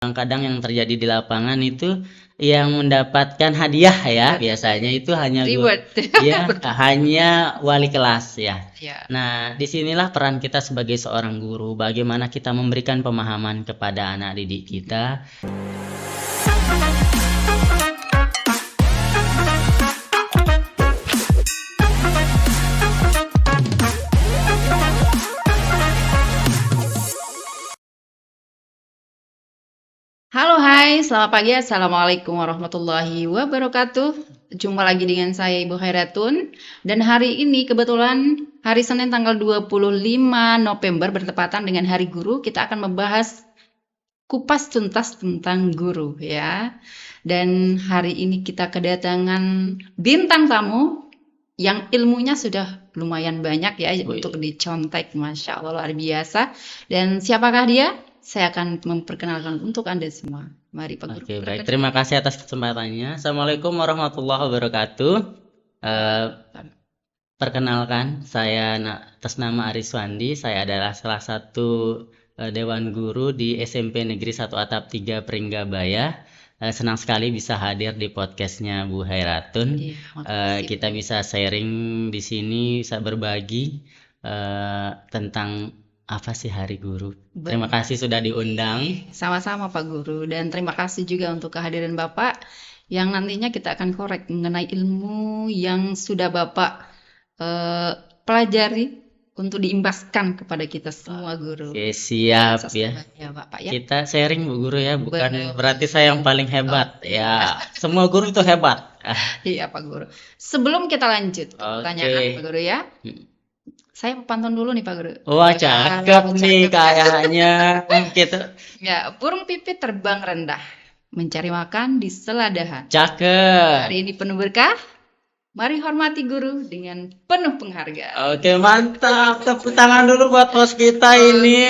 Kadang yang terjadi di lapangan itu yang mendapatkan hadiah ya, biasanya itu hanya Reward. ya, hanya wali kelas ya. Ya. Nah, disinilah peran kita sebagai seorang guru, bagaimana kita memberikan pemahaman kepada anak didik kita. Halo, hai, selamat pagi, assalamualaikum warahmatullahi wabarakatuh. Jumpa lagi dengan saya Ibu Khairatun. Dan hari ini kebetulan hari Senin tanggal 25 November bertepatan dengan Hari Guru. Kita akan membahas kupas tuntas tentang guru ya. Dan hari ini kita kedatangan bintang tamu yang ilmunya sudah lumayan banyak ya untuk dicontek, Masya Allah luar biasa. Dan siapakah dia? Saya akan memperkenalkan untuk Anda semua. Mari Pak Guru. Oke, baik. Terima kasih atas kesempatannya. Assalamualaikum warahmatullahi wabarakatuh. Perkenalkan, saya atas nama Ariswandi. Saya adalah salah satu Dewan Guru di SMP Negeri 1 Atap 3 Pringgabaya. Senang sekali bisa hadir di podcastnya Bu Khairatun. Kita bisa sharing di sini, bisa berbagi tentang apa sih Hari Guru. Terima kasih sudah diundang. Sama-sama Pak Guru, dan terima kasih juga untuk kehadiran Bapak yang nantinya kita akan korek mengenai ilmu yang sudah Bapak pelajari untuk diimbaskan kepada kita semua guru. Oke, siap ya. Bapak, ya. Kita sharing Bu Guru ya, bukan berarti saya yang paling hebat ya. Semua guru itu hebat. Iya Pak Guru. Sebelum kita lanjut pertanyaan Pak Guru ya. Saya pantun dulu nih Pak Guru. Wah, cakep nih kayaknya. Kita. Ya, burung pipit terbang rendah, mencari makan di seladahan. Cakep. Hari ini penuh berkah. Mari hormati guru dengan penuh penghargaan. Oke, mantap. Tepuk tangan dulu buat host kita ini.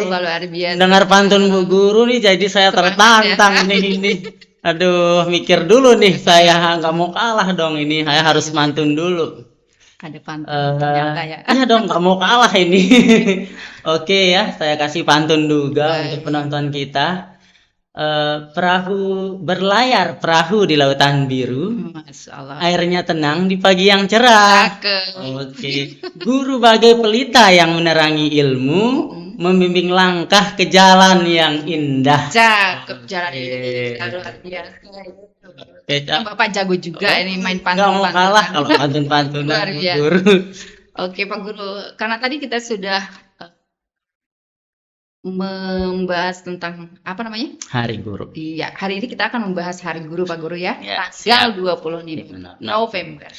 Luar biasa. Dengar pantun Bu Guru nih, jadi saya tertantang ini. Aduh, mikir dulu nih, saya nggak mau kalah dong ini. Saya harus mantun dulu. Ada pantun ternyata ya. Iya dong, nggak mau kalah ini. Oke ya, saya kasih pantun juga untuk penonton kita. Perahu berlayar, perahu di lautan biru. Masya Allah. Airnya tenang di pagi yang cerah. Oke. Guru bagai pelita yang menerangi ilmu, membimbing langkah ke jalan yang indah. Cakep, jalan ini. Bapak jago juga ini main pantun. Nggak mau kalah kalau pantun-pantunan Guru. Oke Pak Guru, karena tadi kita sudah membahas tentang apa namanya? Hari Guru. Iya, hari ini kita akan membahas Hari Guru Pak Guru ya. Tanggal 25 November.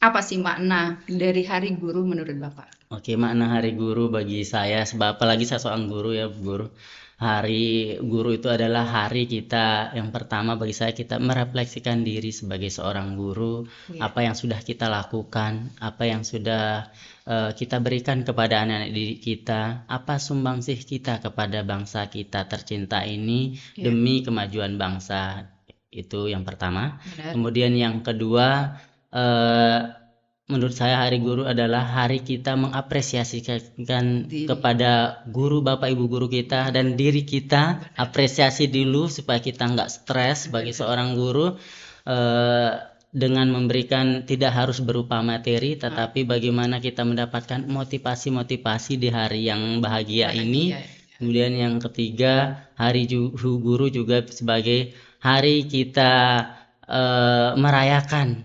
Apa sih makna dari Hari Guru menurut Bapak? Oke, makna Hari Guru bagi saya, sebab apalagi saya seorang guru ya, Bu Guru. Hari Guru itu adalah hari kita yang pertama bagi saya, kita merefleksikan diri sebagai seorang guru, apa yang sudah kita lakukan, apa yang sudah kita berikan kepada anak-anak didik kita, apa sumbangsih kita kepada bangsa kita tercinta ini demi kemajuan bangsa. Itu yang pertama. Kemudian yang kedua, menurut saya Hari Guru adalah hari kita mengapresiasikan kepada guru, bapak ibu guru kita dan diri kita. Apresiasi dulu supaya kita nggak stres sebagai seorang guru, dengan memberikan, tidak harus berupa materi, tetapi bagaimana kita mendapatkan motivasi-motivasi di hari yang bahagia ini. Kemudian yang ketiga, Hari Guru juga sebagai hari kita merayakan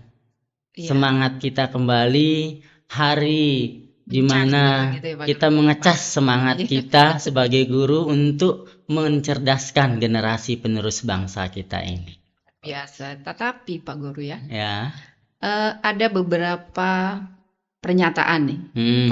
semangat kita kembali, hari di mana kita mengecas semangat kita sebagai guru untuk mencerdaskan generasi penerus bangsa kita ini. Biasa, tetapi Pak Guru ya. Ada beberapa pernyataan nih.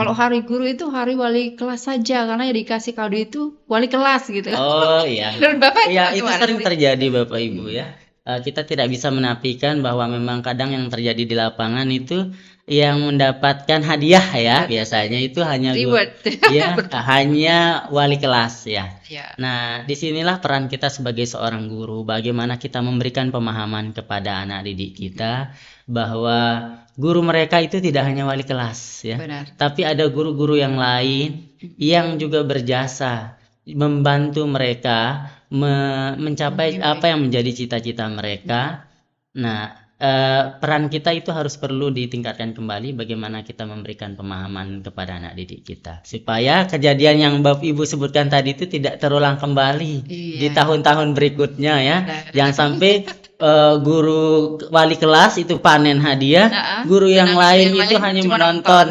Kalau Hari Guru itu hari wali kelas saja, karena yang dikasih kado itu wali kelas gitu. Oh iya. Bapak ya, itu sering terjadi Bapak Ibu ya. Kita tidak bisa menafikan bahwa memang kadang yang terjadi di lapangan itu yang mendapatkan hadiah ya, biasanya itu hanya reward. Ya, hanya wali kelas ya. Nah, disinilah peran kita sebagai seorang guru, bagaimana kita memberikan pemahaman kepada anak didik kita bahwa guru mereka itu tidak hanya wali kelas ya. Tapi ada guru-guru yang lain yang juga berjasa membantu mereka mencapai Mimpi apa yang menjadi cita-cita mereka. Nah, peran kita itu harus perlu ditingkatkan kembali, bagaimana kita memberikan pemahaman kepada anak didik kita supaya kejadian yang Bapak Ibu sebutkan tadi itu tidak terulang kembali di Iya. tahun-tahun berikutnya ya. Benar. Jangan sampai guru wali kelas itu panen hadiah, Nah, guru yang sedangkan lain yang itu lain hanya cuma menonton.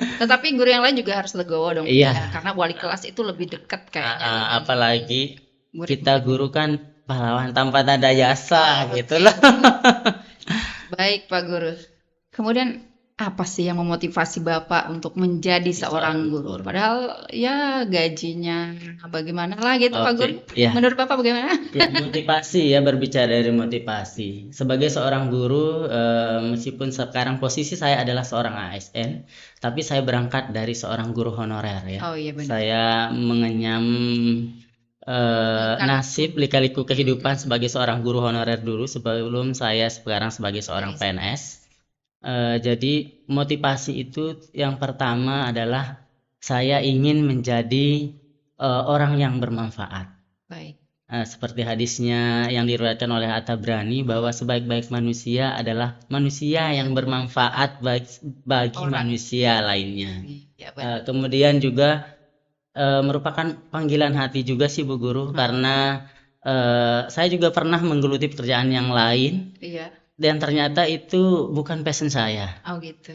Tetapi guru yang lain juga harus legowo dong, Iya. ya, karena wali kelas itu lebih dekat kayaknya dengan Apalagi murid. kita guru kan pahlawan tanpa tanda jasa Oke. gitu loh. Baik, Pak Guru. Kemudian apa sih yang memotivasi Bapak untuk menjadi seorang guru? Padahal ya gajinya bagaimana lah gitu, Pak Guru. Ya. Menurut Bapak bagaimana? Ya, motivasi ya, berbicara dari motivasi. Sebagai seorang guru, meskipun sekarang posisi saya adalah seorang ASN, tapi saya berangkat dari seorang guru honorer ya. Oh iya benar. Saya mengenyam nasib lika-liku kehidupan sebagai seorang guru honorer dulu sebelum saya sekarang sebagai seorang PNS. Jadi motivasi itu yang pertama adalah saya ingin menjadi orang yang bermanfaat. Baik. Seperti hadisnya yang diriwayatkan oleh At-Tabrani bahwa sebaik-baik manusia adalah manusia yang bermanfaat bagi manusia lainnya. Ya, benar. Kemudian juga merupakan panggilan hati juga sih Bu Guru, karena saya juga pernah menggeluti pekerjaan yang lain. Iya. Dan ternyata itu bukan passion saya. Oh gitu.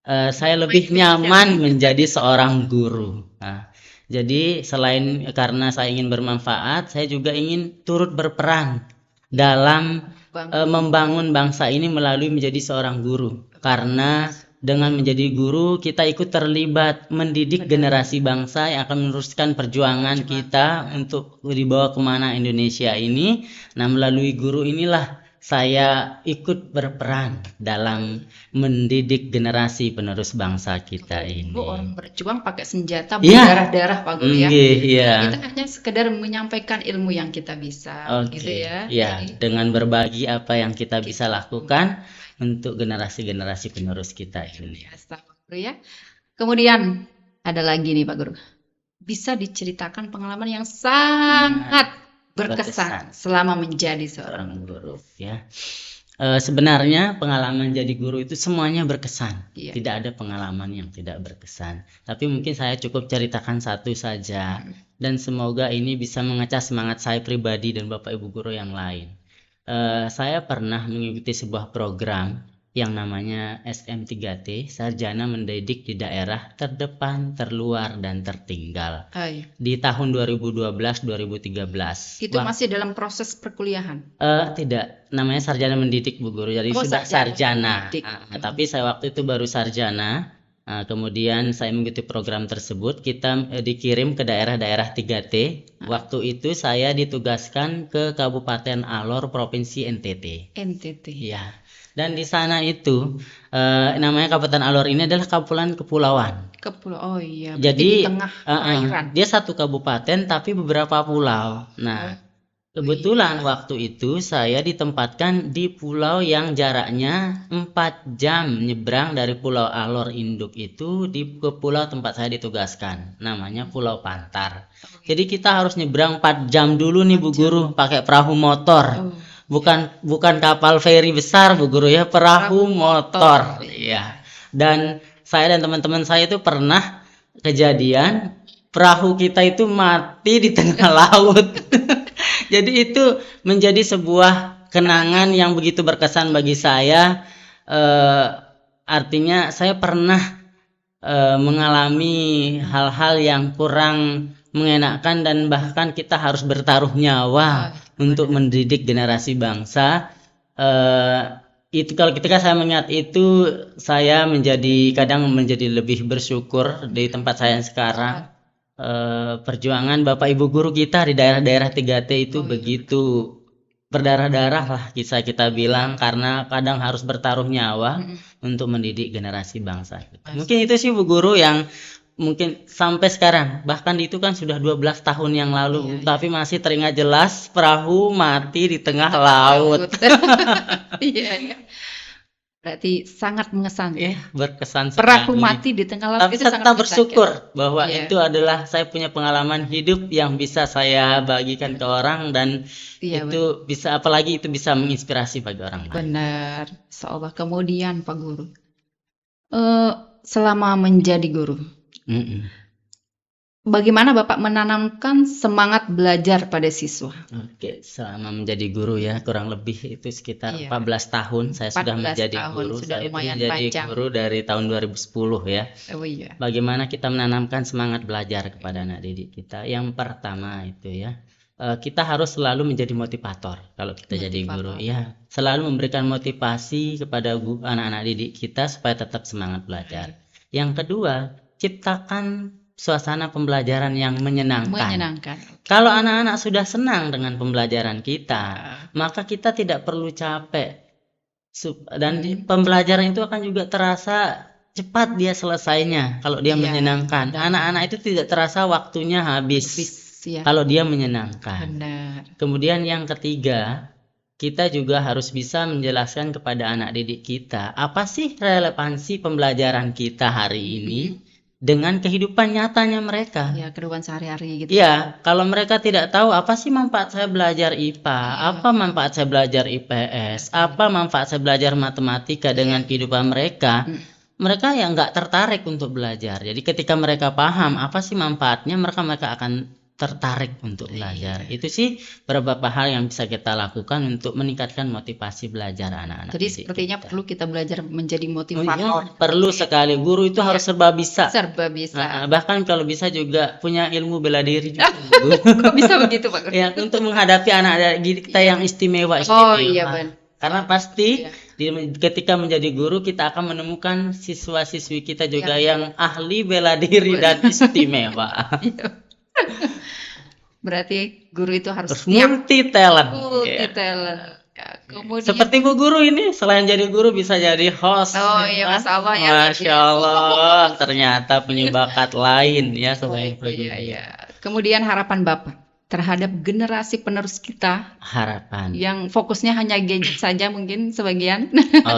Saya lebih nyaman menjadi seorang guru. Nah, jadi selain karena saya ingin bermanfaat, saya juga ingin turut berperan dalam membangun bangsa ini melalui menjadi seorang guru. Karena dengan menjadi guru, kita ikut terlibat mendidik generasi bangsa yang akan meneruskan perjuangan kita untuk dibawa kemana Indonesia ini. Nah, melalui guru inilah saya ikut berperan dalam mendidik generasi penerus bangsa kita ini. Bu, orang berjuang pakai senjata berdarah-darah, Pak Guru ya. Iya. Kita hanya sekedar menyampaikan ilmu yang kita bisa, gitu ya. Iya, dengan berbagi apa yang kita bisa lakukan untuk generasi-generasi penerus kita ini. Astagfirullah ya. Kemudian ada lagi nih Pak Guru. Bisa diceritakan pengalaman yang sangat berkesan selama menjadi seorang guru ya. Sebenarnya pengalaman jadi guru itu semuanya berkesan. Iya. Tidak ada pengalaman yang tidak berkesan. Tapi mungkin saya cukup ceritakan satu saja. Dan semoga ini bisa mengecas semangat saya pribadi dan Bapak Ibu guru yang lain. Saya pernah mengikuti sebuah program yang namanya SM3T, Sarjana Mendidik di Daerah Terdepan, Terluar, dan Tertinggal. Di tahun 2012-2013. Itu masih dalam proses perkuliahan? Tidak, namanya Sarjana Mendidik Bu Guru, jadi sudah sarjana. Tapi saya waktu itu baru sarjana. Kemudian saya mengikuti program tersebut, kita dikirim ke daerah-daerah 3T. Waktu itu saya ditugaskan ke Kabupaten Alor, Provinsi NTT. NTT. Ya. Dan di sana itu namanya Kabupaten Alor ini adalah kepulauan. Oh iya. Jadi di tengah perairan. Dia satu kabupaten tapi beberapa pulau. Nah, kebetulan waktu itu saya ditempatkan di pulau yang jaraknya 4 jam nyebrang dari Pulau Alor induk itu ke pulau tempat saya ditugaskan. Namanya Pulau Pantar. Jadi kita harus nyebrang 4 jam dulu nih Bu Guru pakai perahu motor. Bukan kapal feri besar Bu Guru ya, perahu motor. Iya. Dan saya dan teman-teman saya itu pernah kejadian perahu kita itu mati di tengah laut. Jadi itu menjadi sebuah kenangan yang begitu berkesan bagi saya. Artinya saya pernah mengalami hal-hal yang kurang mengenakan dan bahkan kita harus bertaruh nyawa untuk mendidik generasi bangsa. Itu kalau ketika saya mengingat itu, saya kadang menjadi lebih bersyukur di tempat saya sekarang. Perjuangan Bapak Ibu guru kita di daerah-daerah 3T itu begitu berdarah-darah lah kita bilang, karena kadang harus bertaruh nyawa untuk mendidik generasi bangsa kita. Mungkin itu sih Bu Guru yang mungkin sampai sekarang, bahkan itu kan sudah 12 tahun yang lalu, tapi masih teringat jelas perahu mati di tengah laut. Iya. Berarti sangat mengesankan. Ya, berkesan Perahu sekali. mati di tengah laut Tapi itu sangat serta mengesankan. bersyukur bahwa Iya. itu adalah saya punya pengalaman hidup yang bisa saya bagikan ke orang, dan Iya, itu bisa, apalagi itu bisa menginspirasi bagi orang lain. benar. Seolah kemudian Pak Guru, eh, selama menjadi guru, Mm-mm. bagaimana Bapak menanamkan semangat belajar pada siswa? Oke, selama menjadi guru ya, kurang lebih itu sekitar Iya. 14 tahun saya sudah 14 menjadi tahun, guru. sudah Saya itu lumayan menjadi panjang. guru dari tahun 2010 ya. Oh iya. Bagaimana kita menanamkan semangat belajar kepada anak didik kita? Yang pertama itu ya, kita harus selalu menjadi motivator kalau kita jadi guru. Motivator. Ya, selalu memberikan motivasi kepada anak-anak didik kita supaya tetap semangat belajar. Yang kedua, ciptakan suasana pembelajaran yang menyenangkan. Menyenangkan. Kalau anak-anak sudah senang dengan pembelajaran kita, maka kita tidak perlu capek. Dan pembelajaran itu akan juga terasa cepat dia selesainya kalau dia Iya, menyenangkan. benar. Anak-anak itu tidak terasa waktunya habis Ya, kalau dia menyenangkan. benar. Kemudian yang ketiga, kita juga harus bisa menjelaskan kepada anak didik kita apa sih relevansi pembelajaran kita hari ini dengan kehidupan nyatanya mereka. Ya, kehidupan sehari-hari gitu. Iya, kalau mereka tidak tahu apa sih manfaat saya belajar IPA, apa manfaat saya belajar IPS, apa manfaat saya belajar matematika dengan kehidupan mereka, mereka ya nggak tertarik untuk belajar. Jadi ketika mereka paham apa sih manfaatnya, mereka akan tertarik untuk belajar. Itu sih beberapa hal yang bisa kita lakukan untuk meningkatkan motivasi belajar anak-anak. Jadi sepertinya perlu kita belajar menjadi Iya, motivator. perlu sekali. Guru itu harus serba bisa. Serba bisa. Bahkan kalau bisa juga punya ilmu bela diri juga. Kok bisa begitu Pak Guru? Ya, untuk menghadapi anak didik kita yang istimewa. Oh iya benar. Karena pasti ketika menjadi guru kita akan menemukan siswa-siswi kita juga yang ahli bela diri dan istimewa. Berarti guru itu harus multi talent. multi talent. Ya, kemudian Seperti Bu Guru ini, selain jadi guru bisa jadi host. Oh iya, Masya Allah ya. Masya Allah, ternyata punya bakat lain ya selain Iya. Kemudian harapan Bapak terhadap generasi penerus kita harapan. yang fokusnya hanya gadget saja mungkin sebagian.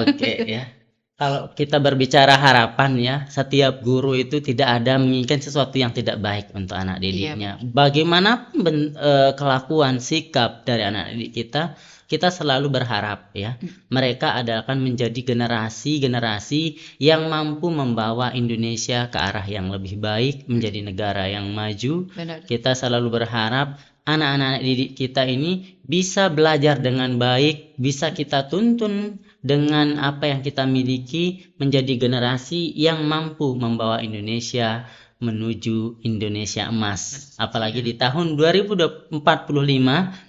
Oke ya. Kalau kita berbicara harapan ya, setiap guru itu tidak ada menginginkan sesuatu yang tidak baik untuk anak didiknya. Bagaimanapun kelakuan sikap dari anak didik kita selalu berharap ya, mereka akan menjadi generasi yang mampu membawa Indonesia ke arah yang lebih baik, menjadi negara yang maju. Benar. Kita selalu berharap anak-anak didik kita ini bisa belajar dengan baik, bisa kita tuntun dengan apa yang kita miliki menjadi generasi yang mampu membawa Indonesia menuju Indonesia emas. Apalagi di tahun 2045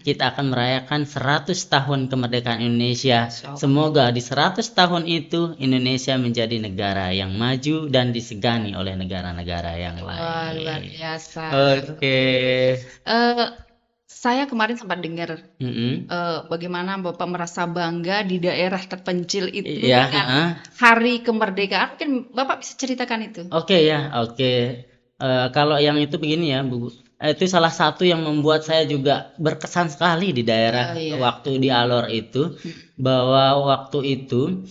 kita akan merayakan 100 tahun kemerdekaan Indonesia. Semoga di 100 tahun itu Indonesia menjadi negara yang maju dan disegani oleh negara-negara yang lain. Wah, luar biasa. Oke. Saya kemarin sempat dengar bagaimana Bapak merasa bangga di daerah terpencil itu dengan hari kemerdekaan. Mungkin Bapak bisa ceritakan itu. Oke. Kalau yang itu begini ya Bu, itu salah satu yang membuat saya juga berkesan sekali di daerah waktu di Alor itu, bahwa waktu itu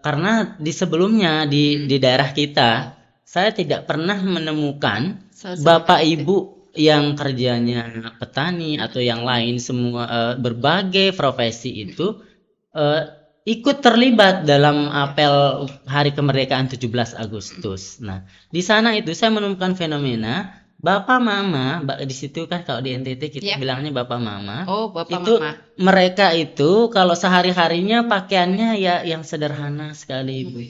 karena di sebelumnya di daerah kita saya tidak pernah menemukan Bapak Ibu yang kerjanya petani atau yang lain, semua berbagai profesi itu ikut terlibat dalam apel hari kemerdekaan 17 Agustus. Nah, di sana itu saya menemukan fenomena Bapak Mama, di situ kan kalau di NTT kita bilangnya Bapak Mama. Oh, Bapak itu Mama. Mereka itu kalau sehari-harinya pakaiannya ya yang sederhana sekali, Ibu.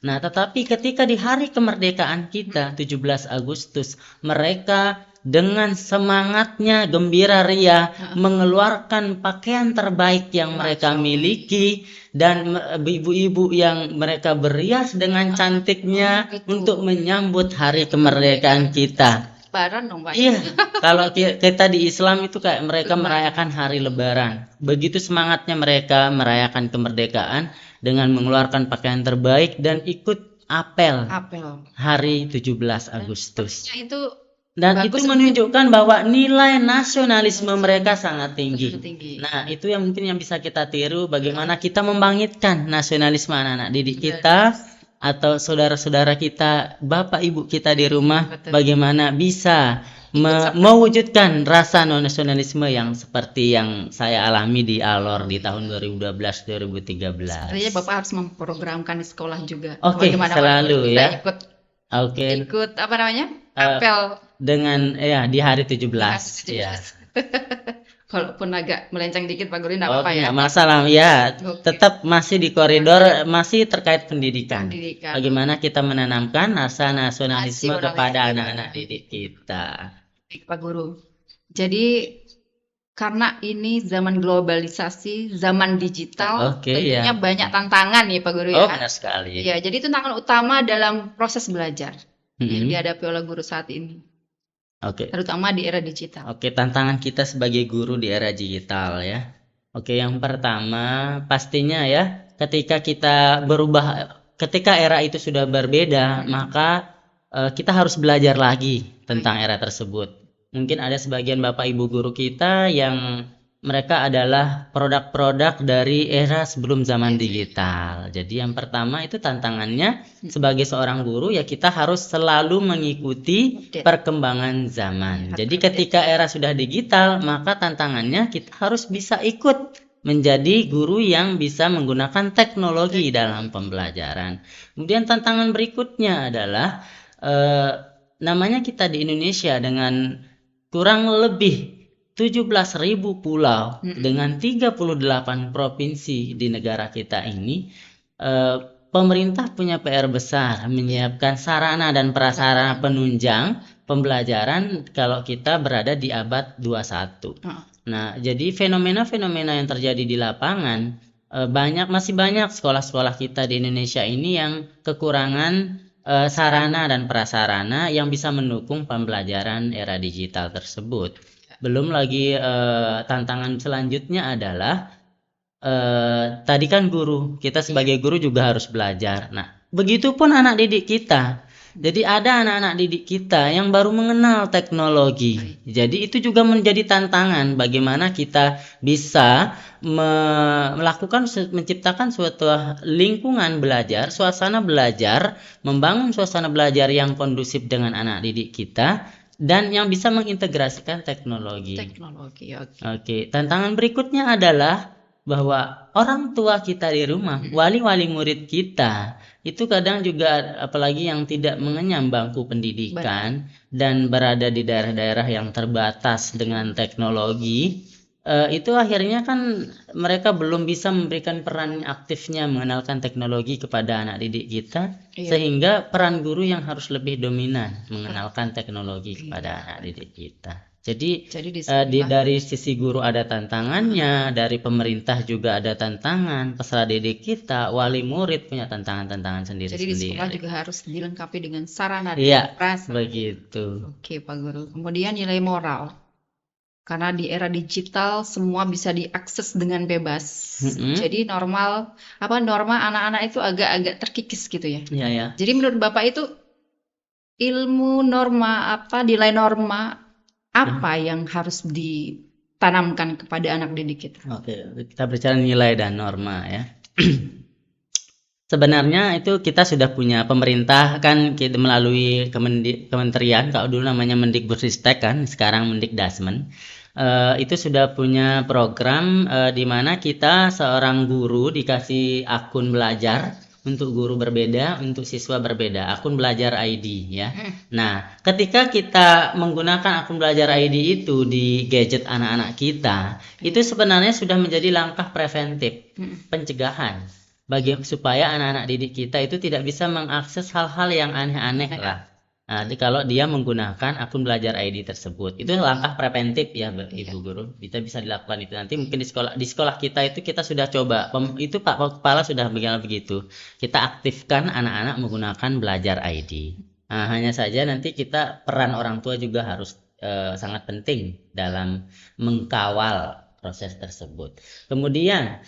Nah, tetapi ketika di hari kemerdekaan kita 17 Agustus, mereka dengan semangatnya gembira ria mengeluarkan pakaian terbaik yang mereka miliki, dan ibu-ibu yang mereka berias dengan cantiknya untuk menyambut hari kemerdekaan kita. Lebaran dong Pak. Iya, kalau kita di Islam itu kayak mereka merayakan hari Lebaran. Begitu semangatnya mereka merayakan kemerdekaan dengan mengeluarkan pakaian terbaik dan ikut apel hari 17 Agustus. Itu Dan itu Bagus menunjukkan bahwa nilai nasionalisme mereka sangat tinggi. tinggi. Nah, itu yang mungkin yang bisa kita tiru, bagaimana kita membangkitkan nasionalisme anak-anak didik Betul. kita atau saudara-saudara kita, bapak ibu kita di rumah, Betul. bagaimana bisa serta. mewujudkan rasa nasionalisme yang seperti yang saya alami di Alor di tahun 2012-2013. Sebenarnya Bapak harus memprogramkan di sekolah juga. Oke, Bagaimana selalu kita ya. ikut Oke, apa namanya? Apel dengan ya di hari 17 ya. Walaupun agak melenceng dikit Pak Guru, enggak Oh, apa-apa ya. nggak masalah ya, Oke. tetap masih di koridor, masih terkait pendidikan. Pendidikan. Bagaimana kita menanamkan rasa nasionalisme Nasionalisme. kepada anak-anak didik kita. Baik, Pak Guru. Jadi karena ini zaman globalisasi, zaman digital, Oke, tentunya ya. banyak tantangan nih Pak Guru Oh, ya. benar sekali. Ya, jadi tantangan utama dalam proses belajar yang Mm-mm. dihadapi oleh guru saat ini, Oke. terutama di era digital. Oke, tantangan kita sebagai guru di era digital ya. Oke, yang pertama pastinya ya, ketika kita berubah, ketika era itu sudah berbeda, maka kita harus belajar lagi tentang era tersebut. Mungkin ada sebagian Bapak Ibu guru kita yang mereka adalah produk-produk dari era sebelum zaman digital. Jadi yang pertama itu tantangannya sebagai seorang guru ya kita harus selalu mengikuti perkembangan zaman. Jadi ketika era sudah digital, maka tantangannya kita harus bisa ikut menjadi guru yang bisa menggunakan teknologi dalam pembelajaran. Kemudian tantangan berikutnya adalah namanya kita di Indonesia dengan kurang lebih 17.000 pulau dengan 38 provinsi di negara kita ini, pemerintah punya PR besar menyiapkan sarana dan prasarana penunjang pembelajaran kalau kita berada di abad 21. Nah, jadi fenomena-fenomena yang terjadi di lapangan masih banyak sekolah-sekolah kita di Indonesia ini yang kekurangan sarana dan prasarana yang bisa mendukung pembelajaran era digital tersebut. Belum lagi tantangan selanjutnya adalah tadi kan guru, kita sebagai guru juga harus belajar. Nah, begitupun anak didik kita. Jadi ada anak-anak didik kita yang baru mengenal teknologi. Jadi itu juga menjadi tantangan bagaimana kita bisa menciptakan suatu lingkungan belajar, suasana belajar, membangun suasana belajar yang kondusif dengan anak didik kita dan yang bisa mengintegrasikan teknologi. Oke, tantangan berikutnya adalah bahwa orang tua kita di rumah, wali-wali murid kita, itu kadang juga apalagi yang tidak mengenyam bangku pendidikan dan berada di daerah-daerah yang terbatas dengan teknologi, itu akhirnya kan mereka belum bisa memberikan peran aktifnya mengenalkan teknologi kepada anak didik kita, sehingga peran guru yang harus lebih dominan mengenalkan teknologi kepada anak didik kita. Jadi dari sisi guru ada tantangannya, dari pemerintah juga ada tantangan, peserta didik kita, wali murid punya tantangan-tantangan sendiri-sendiri. Jadi di sekolah juga harus dilengkapi dengan sarana dan prasarana. Begitu. Oke, Pak Guru. Kemudian nilai moral. Karena di era digital semua bisa diakses dengan bebas. Jadi norma anak-anak itu agak-agak terkikis gitu ya. Iya. Jadi menurut Bapak itu ilmu norma nilai norma apa yang harus ditanamkan kepada anak didik kita? Oke, kita bicara nilai dan norma ya. Sebenarnya itu kita sudah punya pemerintah kan kita melalui kementerian, kalau dulu namanya Mendikbudristek kan, sekarang Mendikdasmen. Itu sudah punya program di mana kita seorang guru dikasih akun belajar untuk guru berbeda, untuk siswa berbeda, akun belajar ID ya. Nah, ketika kita menggunakan akun belajar ID itu di gadget anak-anak kita, itu sebenarnya sudah menjadi langkah preventif, pencegahan supaya anak-anak didik kita itu tidak bisa mengakses hal-hal yang aneh-aneh lah. Nah, kalau dia menggunakan akun belajar ID tersebut, itu langkah preventif ya, Ibu Guru. Bisa dilakukan itu nanti mungkin di sekolah kita itu kita sudah coba, itu Pak Kepala sudah begitu. Kita aktifkan anak-anak menggunakan belajar ID. Nah, hanya saja nanti kita peran orang tua juga harus sangat penting dalam mengkawal proses tersebut. Kemudian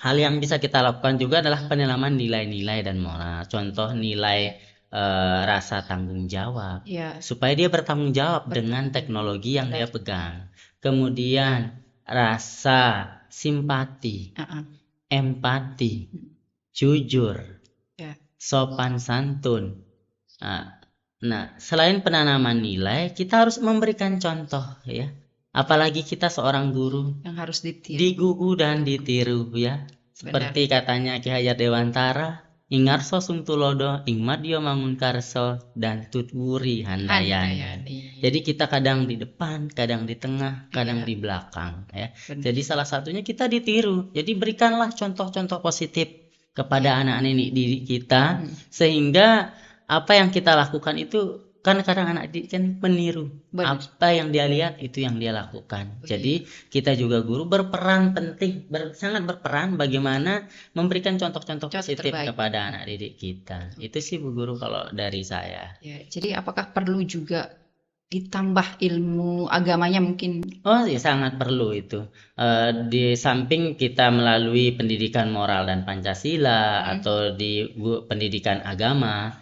hal yang bisa kita lakukan juga adalah penanaman nilai-nilai dan moral. Contoh nilai rasa tanggung jawab, Ya, supaya dia bertanggung jawab dengan bertanggung teknologi yang dia jawab. pegang. Kemudian rasa simpati, empati, jujur, Ya, sopan santun. Nah, selain penanaman nilai, kita harus memberikan contoh ya. Apalagi kita seorang guru, yang harus ditiru. digugu dan ditiru ya. Seperti katanya Ki Hajar Dewantara, ingarso sungtulodo, ingmadyo mangunkarso, dan tutwuri handayani. Jadi kita kadang di depan, kadang di tengah, kadang Iya. di belakang ya. Benar. Jadi salah satunya kita ditiru. Jadi berikanlah contoh-contoh positif kepada anak-anak didik kita, sehingga apa yang kita lakukan itu, kan kadang anak didik kan meniru. Benar. Apa yang dia lihat itu yang dia lakukan. Jadi kita juga guru berperan penting, sangat berperan bagaimana memberikan contoh-contoh Contoh positif terbaik. kepada anak didik kita. Itu sih Bu Guru kalau dari saya. Ya, jadi apakah perlu juga ditambah ilmu agamanya mungkin? Oh ya, sangat perlu itu. Di samping kita melalui pendidikan moral dan Pancasila atau di pendidikan agama,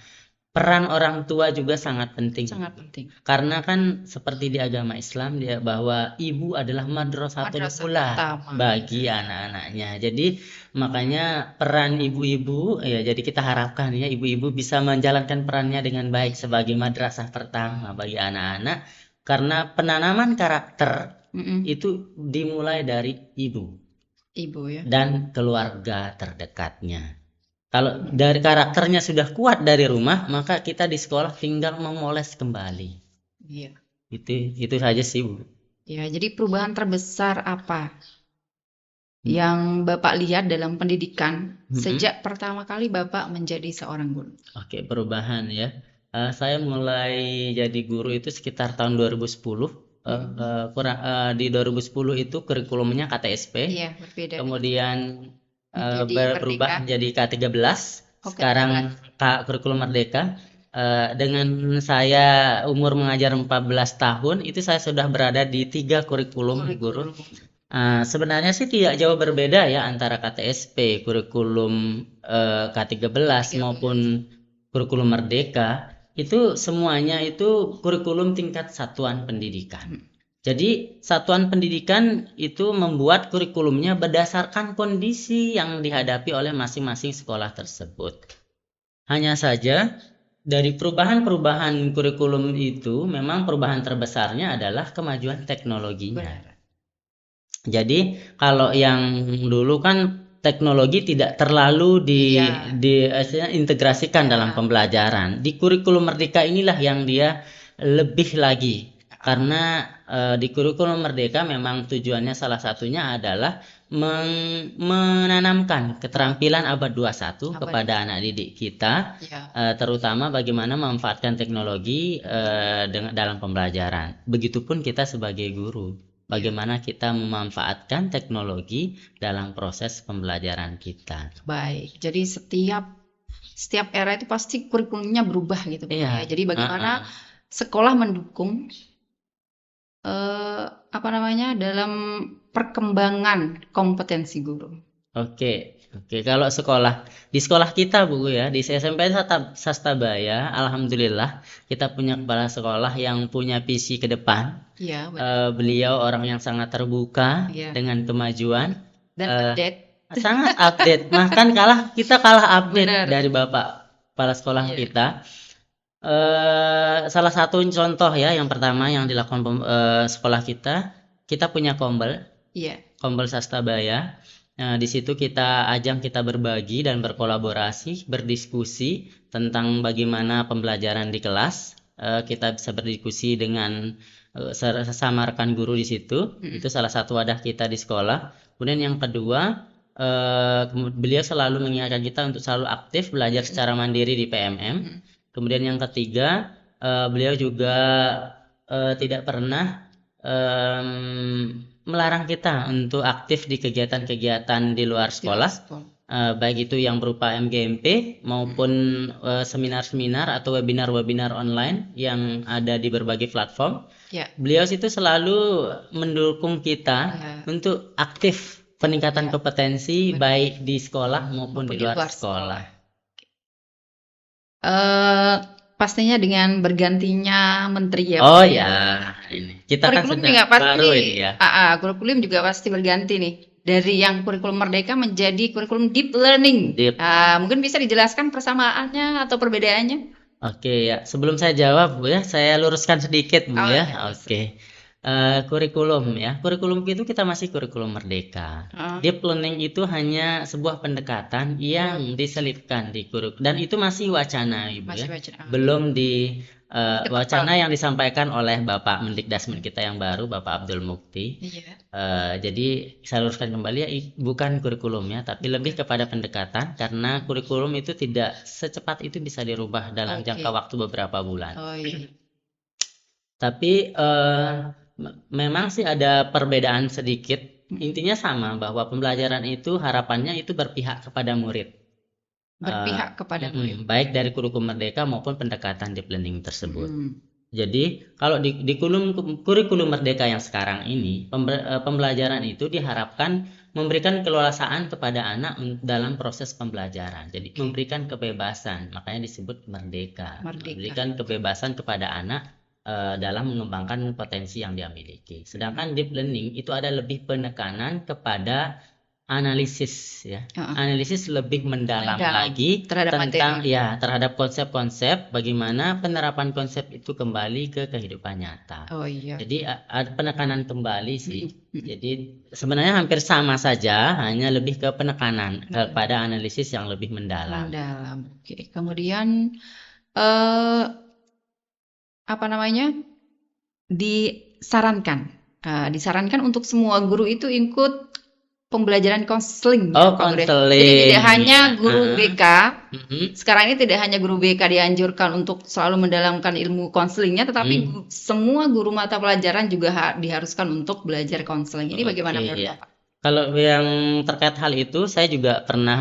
peran orang tua juga sangat penting. Sangat penting. Karena kan seperti di agama Islam dia bahwa ibu adalah madrasatul ula bagi anak-anaknya. Jadi makanya peran ibu-ibu ya, jadi kita harapkan ya ibu-ibu bisa menjalankan perannya dengan baik sebagai madrasah pertama bagi anak-anak, karena penanaman karakter itu dimulai dari ibu ya, dan keluarga terdekatnya. Kalau dari karakternya sudah kuat dari rumah, maka kita di sekolah tinggal memoles kembali. Iya. Itu saja sih Bu. Ya, jadi perubahan terbesar apa yang Bapak lihat dalam pendidikan sejak pertama kali Bapak menjadi seorang guru? Oke, perubahan ya. Saya mulai jadi guru itu sekitar tahun 2010. Di 2010 itu kurikulumnya KTSP. Iya, berbeda. Kemudian berubah menjadi K13. Sekarang kurikulum Merdeka. Dengan saya umur mengajar 14 tahun, itu saya sudah berada di 3 kurikulum guru. Sebenarnya sih tidak jauh berbeda ya antara KTSP, kurikulum K13 maupun kurikulum Merdeka. Itu semuanya itu kurikulum tingkat satuan pendidikan. Jadi satuan pendidikan itu membuat kurikulumnya berdasarkan kondisi yang dihadapi oleh masing-masing sekolah tersebut. Hanya saja dari perubahan-perubahan kurikulum itu memang perubahan terbesarnya adalah kemajuan teknologinya. Jadi kalau yang dulu kan teknologi tidak terlalu diintegrasikan dalam pembelajaran. Di kurikulum Merdeka inilah yang dia lebih lagi. Karena di kurikulum Merdeka memang tujuannya salah satunya adalah menanamkan keterampilan abad 21 kepada anak didik kita, terutama bagaimana memanfaatkan teknologi dalam pembelajaran. Begitupun kita sebagai guru, bagaimana kita memanfaatkan teknologi dalam proses pembelajaran kita. Baik, jadi setiap era itu pasti kurikulumnya berubah gitu. Iya. Jadi bagaimana sekolah mendukung dalam perkembangan kompetensi guru. Oke. Kalau di sekolah kita Bu ya, di SMP Sastabaya, alhamdulillah kita punya kepala sekolah yang punya visi ke depan. Iya, beliau orang yang sangat terbuka dengan kemajuan dan update. Sangat update. Bahkan kita kalah update dari Bapak kepala sekolah kita. Salah satu contoh ya, yang pertama yang dilakukan sekolah kita punya kombel, kombel Sastabaya. Di situ kita berbagi dan berkolaborasi, berdiskusi tentang bagaimana pembelajaran di kelas. Kita bisa berdiskusi dengan sesama rekan guru di situ. Itu salah satu wadah kita di sekolah. Kemudian yang kedua, beliau selalu mengingatkan kita untuk selalu aktif belajar secara mandiri di PMM. Kemudian yang ketiga, beliau juga tidak pernah melarang kita untuk aktif di kegiatan-kegiatan di luar sekolah, baik itu yang berupa MGMP maupun seminar-seminar atau webinar-webinar online yang ada di berbagai platform. Beliau itu selalu mendukung kita untuk aktif peningkatan kompetensi baik di sekolah maupun di luar sekolah. Eh, pastinya dengan bergantinya menteri ya Pak Oh Guru ya. ya, ini kita kan Kurikulum sedang juga baru pasti, ini ya. kurikulum juga pasti berganti nih. Dari yang kurikulum merdeka menjadi kurikulum deep learning. Deep. Mungkin bisa dijelaskan persamaannya atau perbedaannya? Oke ya, sebelum saya jawab Bu ya, saya luruskan sedikit Bu Oh ya. ya, Oke. Kurikulum ya, kurikulum itu kita masih kurikulum merdeka. oh, Deep learning itu hanya sebuah pendekatan yang diselipkan di kurikulum dan itu masih wacana Ibu masih ya. baca. Belum di Diketok. wacana yang disampaikan oleh Bapak Mendikdasmen kita yang baru, Bapak Abdul Mukti. Iya. Jadi saya luruskan kembali ya, bukan kurikulumnya, tapi lebih kepada pendekatan karena kurikulum itu tidak secepat itu bisa dirubah dalam Oke. jangka waktu beberapa bulan. Oh iya. Tapi memang sih ada perbedaan sedikit. Intinya sama bahwa pembelajaran itu harapannya itu berpihak kepada murid. Berpihak kepada murid. Baik dari kurikulum merdeka maupun pendekatan deep learning tersebut. Hmm. Jadi kalau di kurikulum merdeka yang sekarang ini pembelajaran itu diharapkan memberikan keleluasaan kepada anak dalam proses pembelajaran. Jadi memberikan kebebasan, makanya disebut merdeka. Memberikan kebebasan kepada anak dalam mengembangkan potensi yang dia miliki. Sedangkan deep learning itu ada lebih penekanan kepada analisis ya. Analisis lebih mendalam lagi tentang terhadap konsep-konsep bagaimana penerapan konsep itu kembali ke kehidupan nyata. Oh iya. Jadi ada penekanan kembali sih. Jadi sebenarnya hampir sama saja, hanya lebih ke penekanan kepada analisis yang lebih mendalam. Oke. Kemudian apa namanya? Disarankan untuk semua guru itu ikut pembelajaran konseling. Oh, konseling. Jadi tidak hanya guru BK. Sekarang ini tidak hanya guru BK dianjurkan untuk selalu mendalamkan ilmu konselingnya, tetapi semua guru mata pelajaran juga diharuskan untuk belajar konseling. Ini bagaimana menurut Bapak? Kalau yang terkait hal itu, saya juga pernah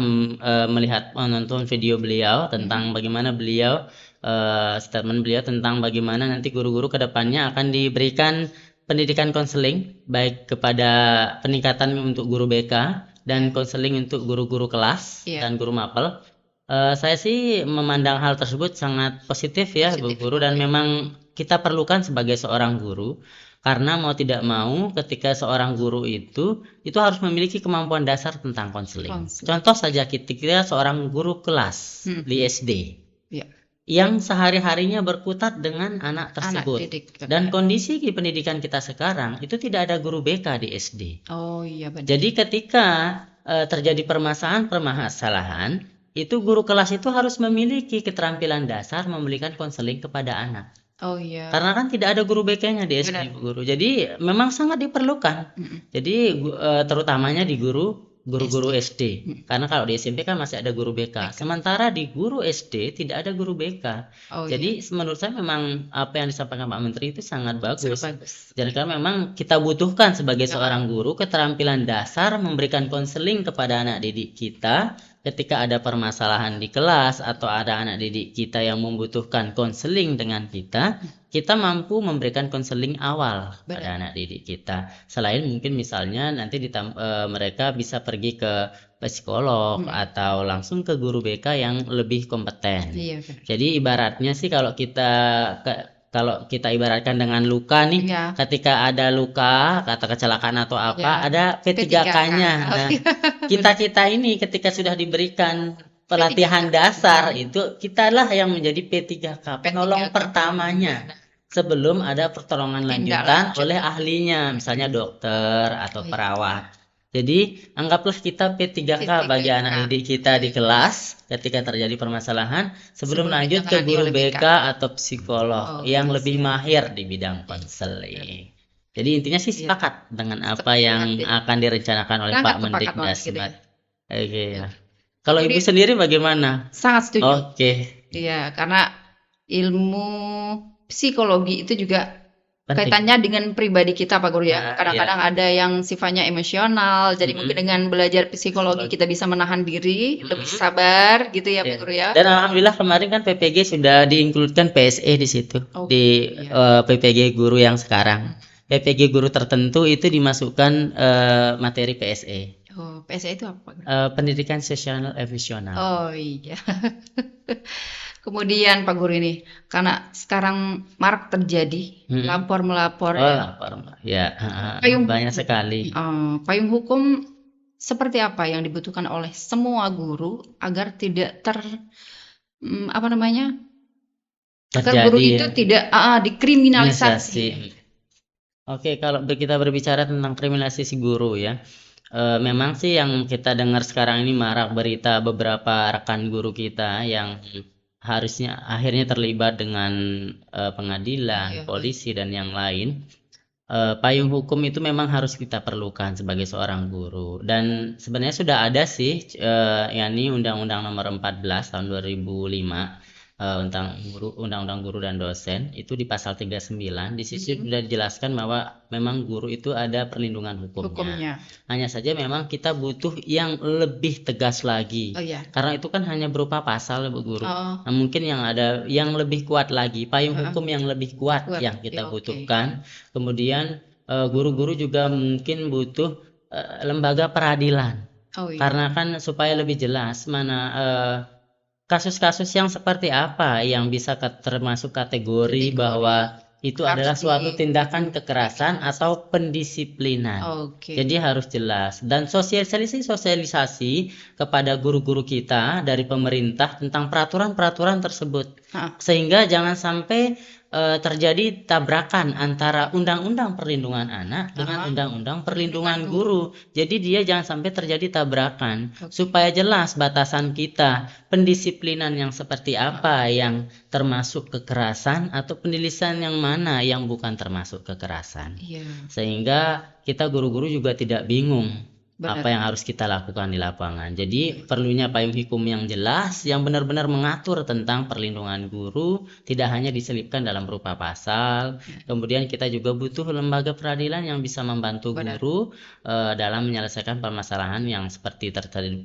menonton video beliau tentang bagaimana beliau statement beliau tentang bagaimana nanti guru-guru ke depannya akan diberikan pendidikan konseling baik kepada peningkatan untuk guru BK dan konseling untuk guru-guru kelas dan guru mapel. Saya sih memandang hal tersebut sangat positif ya Bu Guru, dan memang kita perlukan sebagai seorang guru karena mau tidak mau ketika seorang guru itu harus memiliki kemampuan dasar tentang konseling. Contoh saja kita seorang guru kelas di SD. Yang sehari-harinya berkutat dengan anak tersebut. Dan kondisi di pendidikan kita sekarang itu tidak ada guru BK di SD. Oh iya benar. Jadi ketika terjadi permasalahan, itu guru kelas itu harus memiliki keterampilan dasar memberikan konseling kepada anak. Oh iya. Karena kan tidak ada guru BK-nya di SD, guru. Jadi memang sangat diperlukan. Jadi terutamanya di guru-guru SD. Karena kalau di SMP kan masih ada guru BK. Sementara di guru SD tidak ada guru BK. Jadi menurut saya memang apa yang disampaikan Pak Menteri itu sangat bagus. Jadi kan memang kita butuhkan sebagai seorang guru keterampilan dasar memberikan konseling kepada anak didik kita ketika ada permasalahan di kelas atau ada anak didik kita yang membutuhkan konseling dengan kita mampu memberikan konseling awal pada anak didik kita. Selain mungkin misalnya nanti mereka bisa pergi ke psikolog atau langsung ke guru BK yang lebih kompeten. Jadi ibaratnya sih kalau kita ibaratkan dengan luka nih, ketika ada luka, kata kecelakaan atau apa, ada P3K-nya. Nah, kita ini ketika sudah diberikan pelatihan dasar itu, kitalah yang menjadi P3K, penolong pertamanya. Sebelum ada pertolongan lanjutan oleh ahlinya, misalnya dokter atau perawat. Jadi anggaplah kita P3K bagi anak didik kita di kelas ketika terjadi permasalahan sebelum lanjut ke guru BK atau psikolog yang lebih mahir di bidang konseling. Jadi intinya sih sepakat dengan apa yang akan direncanakan oleh Pak Mendikdasmen. Oke. Kalau Ibu sendiri bagaimana? Sangat setuju. Oke. Iya, karena ilmu psikologi itu juga kaitannya dengan pribadi kita Pak Guru ya. Kadang-kadang ada yang sifatnya emosional, jadi mungkin dengan belajar psikologi kita bisa menahan diri, lebih sabar gitu ya Pak Guru ya. Dan alhamdulillah kemarin kan PPG sudah diinkludkan PSE di situ, di PPG guru yang sekarang. PPG guru tertentu itu dimasukkan materi PSE. PSE itu apa Pak Guru? Pendidikan Sesional Emosional. Oh iya. Kemudian Pak Guru ini, karena sekarang marak terjadi Mm-mm. lapor melapor Oh, ya. lapor, Mbak. Ya, Payung banyak sekali. payung hukum seperti apa yang dibutuhkan oleh semua guru agar tidak apa namanya? Agar guru Terjadi itu tidak dikriminalisasi. kriminalisasi. Oke, kalau kita berbicara tentang kriminalisasi guru ya, memang sih yang kita dengar sekarang ini marak berita beberapa rekan guru kita yang harusnya akhirnya terlibat dengan pengadilan, Iya, polisi dan yang lain. Payung hukum itu memang harus kita perlukan sebagai seorang guru dan sebenarnya sudah ada sih yakni Undang-Undang Nomor 14 Tahun 2005 tentang Undang-Undang Guru dan Dosen itu di pasal 39 di situ sudah dijelaskan bahwa memang guru itu ada perlindungan hukumnya. hukumnya. Hanya saja memang kita butuh yang lebih tegas lagi. Oh iya. Karena itu kan hanya berupa pasal Bu Guru. Oh, Nah, mungkin yang ada yang lebih kuat lagi, payung hukum yang lebih kuat kuat. yang kita Ya, oke. butuhkan. Kemudian guru-guru juga mungkin butuh lembaga peradilan. Oh iya. Karena kan supaya lebih jelas mana kasus-kasus yang seperti apa yang bisa termasuk kategori bahwa itu Harus adalah suatu di- tindakan kekerasan atau pendisiplinan. Oke. Jadi harus jelas dan sosialisasi kepada guru-guru kita dari pemerintah tentang peraturan-peraturan tersebut. Ah. Sehingga jangan sampai terjadi tabrakan antara Undang-Undang Perlindungan Anak dengan Undang-Undang Perlindungan Guru. Jadi dia jangan sampai terjadi tabrakan supaya jelas batasan kita, pendisiplinan yang seperti apa yang termasuk kekerasan atau pendisiplinan yang mana yang bukan termasuk kekerasan. Iya. Sehingga kita guru-guru juga tidak bingung Benar. apa yang harus kita lakukan di lapangan. Jadi perlunya payung hukum yang jelas yang benar-benar mengatur tentang perlindungan guru, tidak hanya diselipkan dalam berupa pasal. Kemudian kita juga butuh lembaga peradilan yang bisa membantu guru dalam menyelesaikan permasalahan yang seperti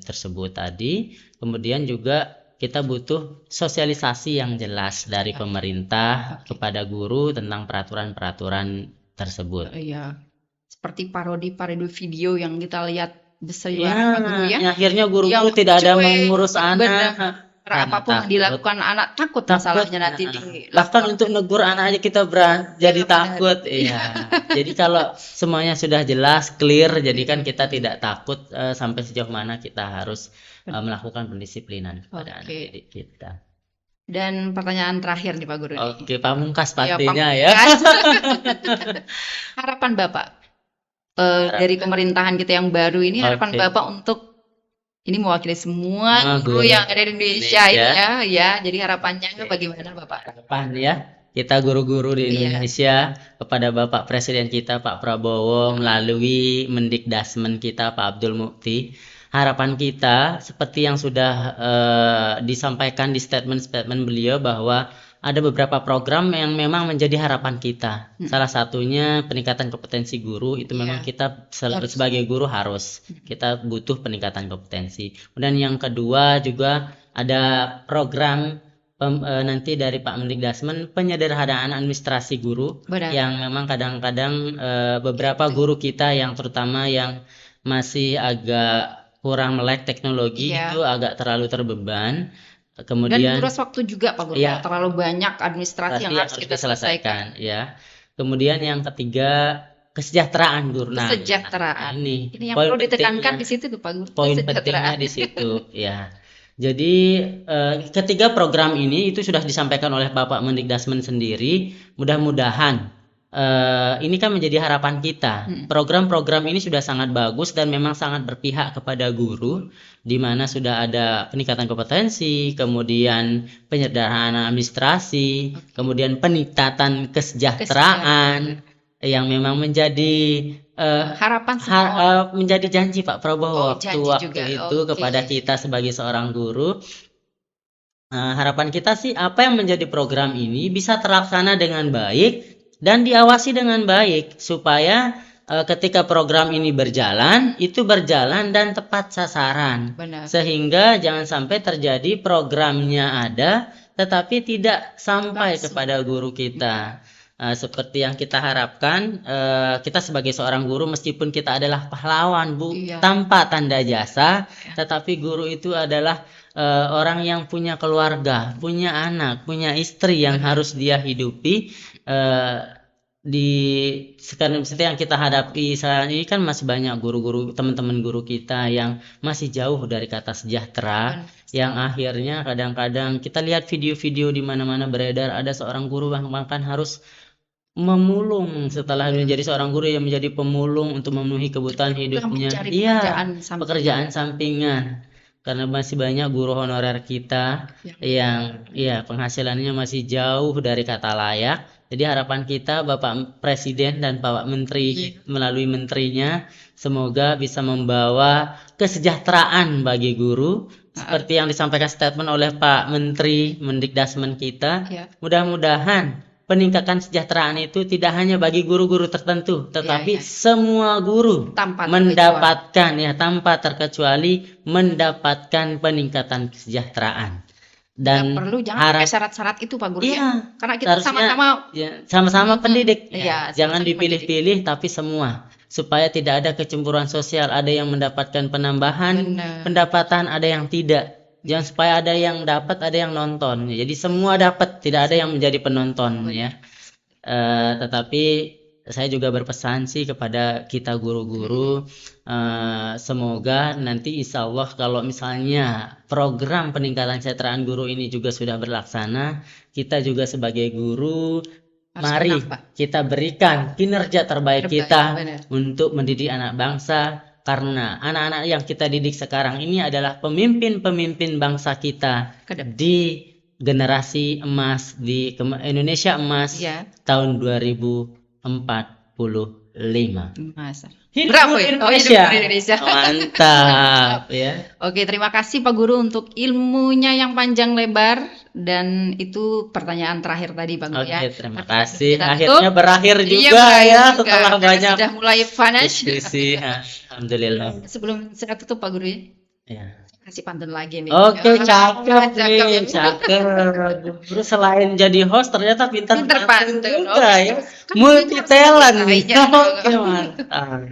tersebut tadi. Kemudian juga kita butuh sosialisasi yang jelas dari pemerintah kepada guru tentang peraturan-peraturan tersebut. Iya. Seperti parodi video yang kita lihat besar Ya, Pak Guru ya. akhirnya guru-guru Yang tidak ada cuek, mengurus anak. benar. Karena Apapun yang takut. dilakukan anak takut masalahnya nanti di Bahkan untuk negur anak aja kita jadi takut. Iya. Jadi kalau semuanya sudah jelas, clear, jadi kan kita tidak takut sampai sejauh mana kita harus melakukan pendisiplinan kepada anak didik kita. Dan pertanyaan terakhir nih Pak Guru. Oke, pamungkas pastinya ya. Harapan Bapak dari pemerintahan kita yang baru ini, harapan Bapak untuk ini mewakili semua guru yang ada di Indonesia ini ya. Jadi harapannya bagaimana Bapak? Harapan ya, kita guru-guru di Indonesia kepada Bapak Presiden kita Pak Prabowo melalui Mendikdasmen kita Pak Abdul Mukti. Harapan kita seperti yang sudah disampaikan di statement-statement beliau bahwa ada beberapa program yang memang menjadi harapan kita. Salah satunya peningkatan kompetensi guru, itu memang kita sebagai guru harus. Kita butuh peningkatan kompetensi. Kemudian yang kedua juga ada program nanti dari Pak Mendikdasmen penyederhanaan administrasi guru. Yang memang kadang-kadang beberapa guru kita yang terutama yang masih agak kurang melek teknologi itu agak terlalu terbeban. Kemudian dan kuras waktu juga Pak Guru, terlalu banyak administrasi yang harus kita selesaikan. Ya. Kemudian yang ketiga kesejahteraan guru. Kesejahteraan. Ini yang perlu ditekankan di situ tuh Pak Guru. Poin pentingnya di situ ya. Jadi ketiga program ini itu sudah disampaikan oleh Bapak Mendikdasmen sendiri. Mudah-mudahan ini kan menjadi harapan kita. Program-program ini sudah sangat bagus dan memang sangat berpihak kepada guru, di mana sudah ada peningkatan kompetensi, kemudian penyederhanaan administrasi, kemudian peningkatan kesejahteraan yang memang menjadi harapan menjadi janji Pak Prabowo waktu itu kepada kita sebagai seorang guru. Harapan kita sih apa yang menjadi program ini bisa terlaksana dengan baik dan diawasi dengan baik supaya ketika program ini berjalan, itu berjalan dan tepat sasaran. Benar. Sehingga jangan sampai terjadi programnya ada tetapi tidak sampai kepada guru kita. seperti yang kita harapkan, kita sebagai seorang guru meskipun kita adalah pahlawan Bu, Iya. tanpa tanda jasa, tetapi guru itu adalah orang yang punya keluarga, punya anak, punya istri yang harus dia hidupi. Di sekarang seperti yang kita hadapi saat ini kan masih banyak guru-guru, teman-teman guru kita yang masih jauh dari kata sejahtera, yang akhirnya kadang-kadang kita lihat video-video di mana-mana beredar ada seorang guru bahkan harus memulung setelah menjadi seorang guru yang menjadi pemulung untuk memenuhi kebutuhan hidupnya. Mencari Iya, pekerjaan sampingan. pekerjaan sampingan. Karena masih banyak guru honorer kita yang penghasilannya masih jauh dari kata layak. Jadi harapan kita Bapak Presiden dan Bapak Menteri melalui menterinya semoga bisa membawa kesejahteraan bagi guru seperti yang disampaikan statement oleh Pak Menteri Mendikdasmen kita. Mudah-mudahan peningkatan kesejahteraan itu tidak hanya bagi guru-guru tertentu, tetapi semua guru Tanpa mendapatkan tanpa terkecuali mendapatkan peningkatan kesejahteraan. Dan perlu jangan pakai syarat-syarat itu Pak Guru Iya, karena kita sama-sama pendidik. Iya, Jangan sama-sama dipilih-pilih tapi semua supaya tidak ada kecemburuan sosial, ada yang mendapatkan penambahan pendapatan, ada yang tidak. Jangan supaya ada yang dapat, ada yang nonton. Jadi semua dapat, tidak ada yang menjadi penonton ya. Tetapi saya juga berpesan sih kepada kita guru-guru, semoga nanti insya Allah kalau misalnya program peningkatan kesejahteraan guru ini juga sudah berlaksana, kita juga sebagai guru mari kita berikan kinerja terbaik kita untuk mendidik anak bangsa, karena anak-anak yang kita didik sekarang ini adalah pemimpin-pemimpin bangsa kita di generasi emas, di Indonesia emas tahun 2045. Hidup Indonesia. Mantap ya. Oke, terima kasih Pak Guru untuk ilmunya yang panjang lebar, dan itu pertanyaan terakhir tadi Pak Guru Oke, terima kasih. Akhirnya berakhir juga setelah banyak sudah mulai panas. diskusi. Alhamdulillah. Sebelum saya tutup Pak Guru ya. Kasih pantun lagi nih. Oke, cakep nih, cakep. Guru selain jadi host ternyata pintar pantun juga ya. Multi talent. Oke, mantap.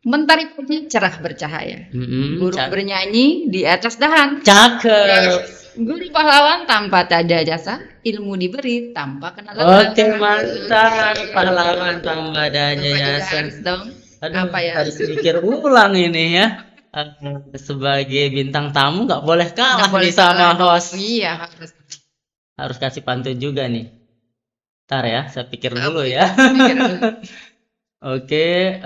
Mentari pagi cerah bercahaya. Guru bernyanyi di atas dahan. Cakep. Guru pahlawan tanpa tanda jasa, ilmu diberi tanpa kenal. Oke, mantap. Pahlawan tanpa tanda jasa. Aduh, harus mikir ulang ini ya. Sebagai bintang tamu nggak boleh kalah nih sama host. Iya, harus kasih pantun juga nih. Ntar ya, saya pikir dulu ya. Oke,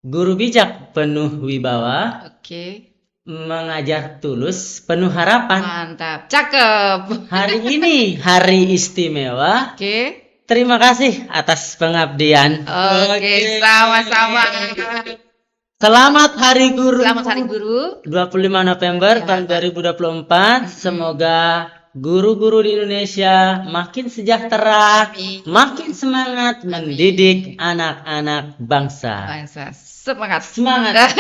guru bijak penuh wibawa. Oke. Mengajar tulus penuh harapan. Mantap, cakep. Hari ini hari istimewa. Oke. Terima kasih atas pengabdian. Oke, sama-sama. Selamat Hari Guru. Selamat Hari Guru. 25 November tahun 2024. Semoga guru-guru di Indonesia makin sejahtera, makin semangat mendidik anak-anak bangsa. Semangat.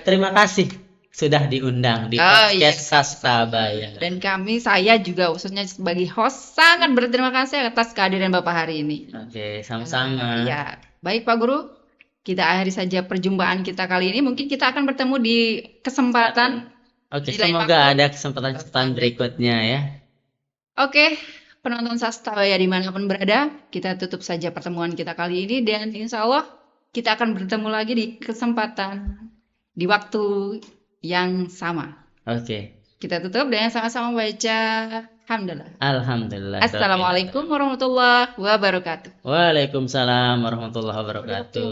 Terima kasih sudah diundang di podcast Sastabaya. Dan saya juga khususnya sebagai host sangat berterima kasih atas kehadiran Bapak hari ini. Oke, sama-sama. Ya, baik Pak Guru. Kita akhiri saja perjumpaan kita kali ini. Mungkin kita akan bertemu di kesempatan. Oke, semoga ada kesempatan berikutnya ya. Oke, penonton Sastabaya dimanapun berada, kita tutup saja pertemuan kita kali ini. Dan insya Allah kita akan bertemu lagi di kesempatan di waktu yang sama. Oke. Kita tutup dengan sama-sama baca Alhamdulillah. Alhamdulillah. Assalamualaikum warahmatullahi wabarakatuh. Waalaikumsalam warahmatullahi wabarakatuh.